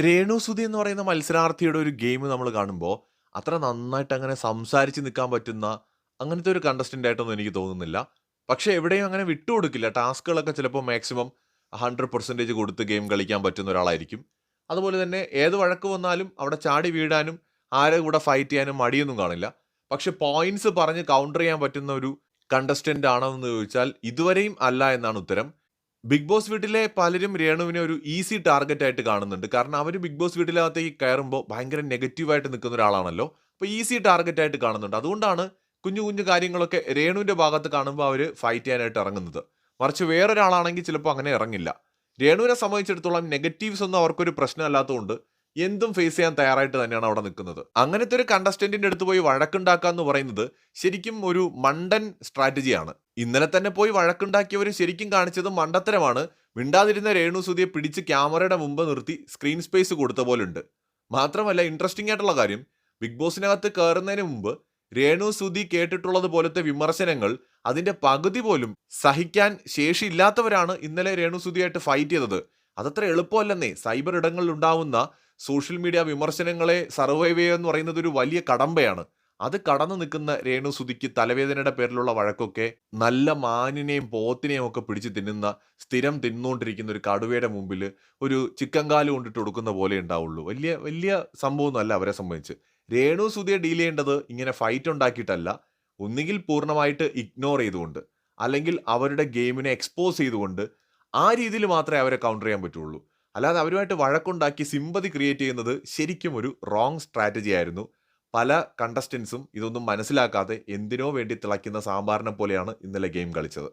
രേണു സുധി എന്ന് പറയുന്ന മത്സരാർത്ഥിയുടെ ഒരു ഗെയിം നമ്മൾ കാണുമ്പോൾ അത്ര നന്നായിട്ട് അങ്ങനെ സംസാരിച്ച് നിൽക്കാൻ പറ്റുന്ന അങ്ങനത്തെ ഒരു കണ്ടസ്റ്റന്റ് ആയിട്ടൊന്നും എനിക്ക് തോന്നുന്നില്ല. പക്ഷേ എവിടെയും അങ്ങനെ വിട്ടുകൊടുക്കില്ല. ടാസ്കുകളൊക്കെ ചിലപ്പോൾ മാക്സിമം 100% കൊടുത്ത് ഗെയിം കളിക്കാൻ പറ്റുന്ന ഒരാളായിരിക്കും. അതുപോലെ തന്നെ ഏത് വഴക്ക് വന്നാലും അവിടെ ചാടി വീഴാനും ആരെ കൂടെ ഫൈറ്റ് ചെയ്യാനും മടിയൊന്നും കാണില്ല. പക്ഷെ പോയിന്റ്സ് പറഞ്ഞ് കൗണ്ടർ ചെയ്യാൻ പറ്റുന്ന ഒരു കണ്ടസ്റ്റന്റ് ആണോ എന്ന് ചോദിച്ചാൽ ഇതുവരെയും അല്ല എന്നാണ് ഉത്തരം. ബിഗ് ബോസ് വീട്ടിലെ പലരും രേണുവിനെ ഒരു ഈസി ടാർഗറ്റ് ആയിട്ട് കാണുന്നുണ്ട്. കാരണം അവര് ബിഗ് ബോസ് വീട്ടിനകത്തേക്ക് കയറുമ്പോൾ ഭയങ്കര നെഗറ്റീവായിട്ട് നിൽക്കുന്ന ഒരാളാണല്ലോ. അപ്പോൾ ഈസി ടാർഗറ്റ് ആയിട്ട് കാണുന്നുണ്ട്. അതുകൊണ്ടാണ് കുഞ്ഞു കുഞ്ഞു കാര്യങ്ങളൊക്കെ രേണുവിന്റെ ഭാഗത്ത് കാണുമ്പോൾ അവര് ഫൈറ്റ് ചെയ്യാനായിട്ട് ഇറങ്ങുന്നത്. മറിച്ച് വേറൊരാളാണെങ്കിൽ ചിലപ്പോൾ അങ്ങനെ ഇറങ്ങില്ല. രേണുവിനെ സംബന്ധിച്ചിടത്തോളം നെഗറ്റീവ്സ് ഒന്നും അവർക്കൊരു പ്രശ്നമല്ലാത്തതുകൊണ്ട് എന്തും ഫേസ് ചെയ്യാൻ തയ്യാറായിട്ട് തന്നെയാണ് അവിടെ നിൽക്കുന്നത്. അങ്ങനത്തെ ഒരു കണ്ടസ്റ്റന്റിന്റെ അടുത്ത് പോയി വഴക്കുണ്ടാക്കുക എന്ന് പറയുന്നത് ശരിക്കും ഒരു മണ്ടൻ സ്ട്രാറ്റജിയാണ്. ഇന്നലെ തന്നെ പോയി വഴക്കുണ്ടാക്കിയവർ ശരിക്കും കാണിച്ചത് മണ്ടത്തരമാണ്. മിണ്ടാതിരുന്ന രേണു സുധിയെ പിടിച്ച് ക്യാമറയുടെ മുമ്പ് നിർത്തി സ്ക്രീൻ സ്പേസ് കൊടുത്ത പോലുണ്ട്. മാത്രമല്ല ഇൻട്രസ്റ്റിംഗ് ആയിട്ടുള്ള കാര്യം, ബിഗ് ബോസിനകത്ത് കയറുന്നതിന് മുമ്പ് രേണു സുധി കേട്ടിട്ടുള്ളത് പോലത്തെ വിമർശനങ്ങൾ അതിന്റെ പകുതി പോലും സഹിക്കാൻ ശേഷിയില്ലാത്തവരാണ് ഇന്നലെ രേണു സുധിയായിട്ട് ഫൈറ്റ് ചെയ്തത്. അതത്ര എളുപ്പമല്ലെന്നേ. സൈബർ ഇടങ്ങളിൽ ഉണ്ടാവുന്ന സോഷ്യൽ മീഡിയ വിമർശനങ്ങളെ സർവൈവ് ചെയ്യുക എന്ന് പറയുന്നത് ഒരു വലിയ കടമ്പയാണ്. അത് കടന്നു നിൽക്കുന്ന രേണു സുധിക്ക് തലവേദനയുടെ പേരിലുള്ള വഴക്കൊക്കെ നല്ല മാനിനെയും പോത്തിനെയും ഒക്കെ പിടിച്ച് തിന്നുന്ന, സ്ഥിരം തിന്നുകൊണ്ടിരിക്കുന്ന ഒരു കടുവയുടെ മുമ്പിൽ ഒരു ചിക്കൻ കാല് കൊണ്ടിട്ട് കൊടുക്കുന്ന പോലെ ഉണ്ടാവുള്ളൂ. വലിയ വലിയ സംഭവമൊന്നുമല്ല അവരെ സംബന്ധിച്ച്. രേണു സുധിയെ ഡീൽ ചെയ്യേണ്ടത് ഇങ്ങനെ ഫൈറ്റ് ഉണ്ടാക്കിയിട്ടല്ല, ഒന്നുകിൽ പൂർണ്ണമായിട്ട് ഇഗ്നോർ ചെയ്തുകൊണ്ട്, അല്ലെങ്കിൽ അവരുടെ ഗെയിമിനെ എക്സ്പോസ് ചെയ്തുകൊണ്ട് ആ രീതിയിൽ മാത്രമേ അവരെ കൗണ്ടർ ചെയ്യാൻ പറ്റുള്ളൂ. അല്ലാതെ അവരുമായിട്ട് വഴക്കുണ്ടാക്കി സിമ്പതി ക്രിയേറ്റ് ചെയ്യുന്നത് ശരിക്കും ഒരു റോങ് സ്ട്രാറ്റജി ആയിരുന്നു. പല കണ്ടസ്റ്റൻസും ഇതൊന്നും മനസ്സിലാക്കാതെ എന്തിനോ വേണ്ടി തിളയ്ക്കുന്ന സാമ്പാറിനെ പോലെയാണ് ഇന്നലെ ഗെയിം കളിച്ചത്.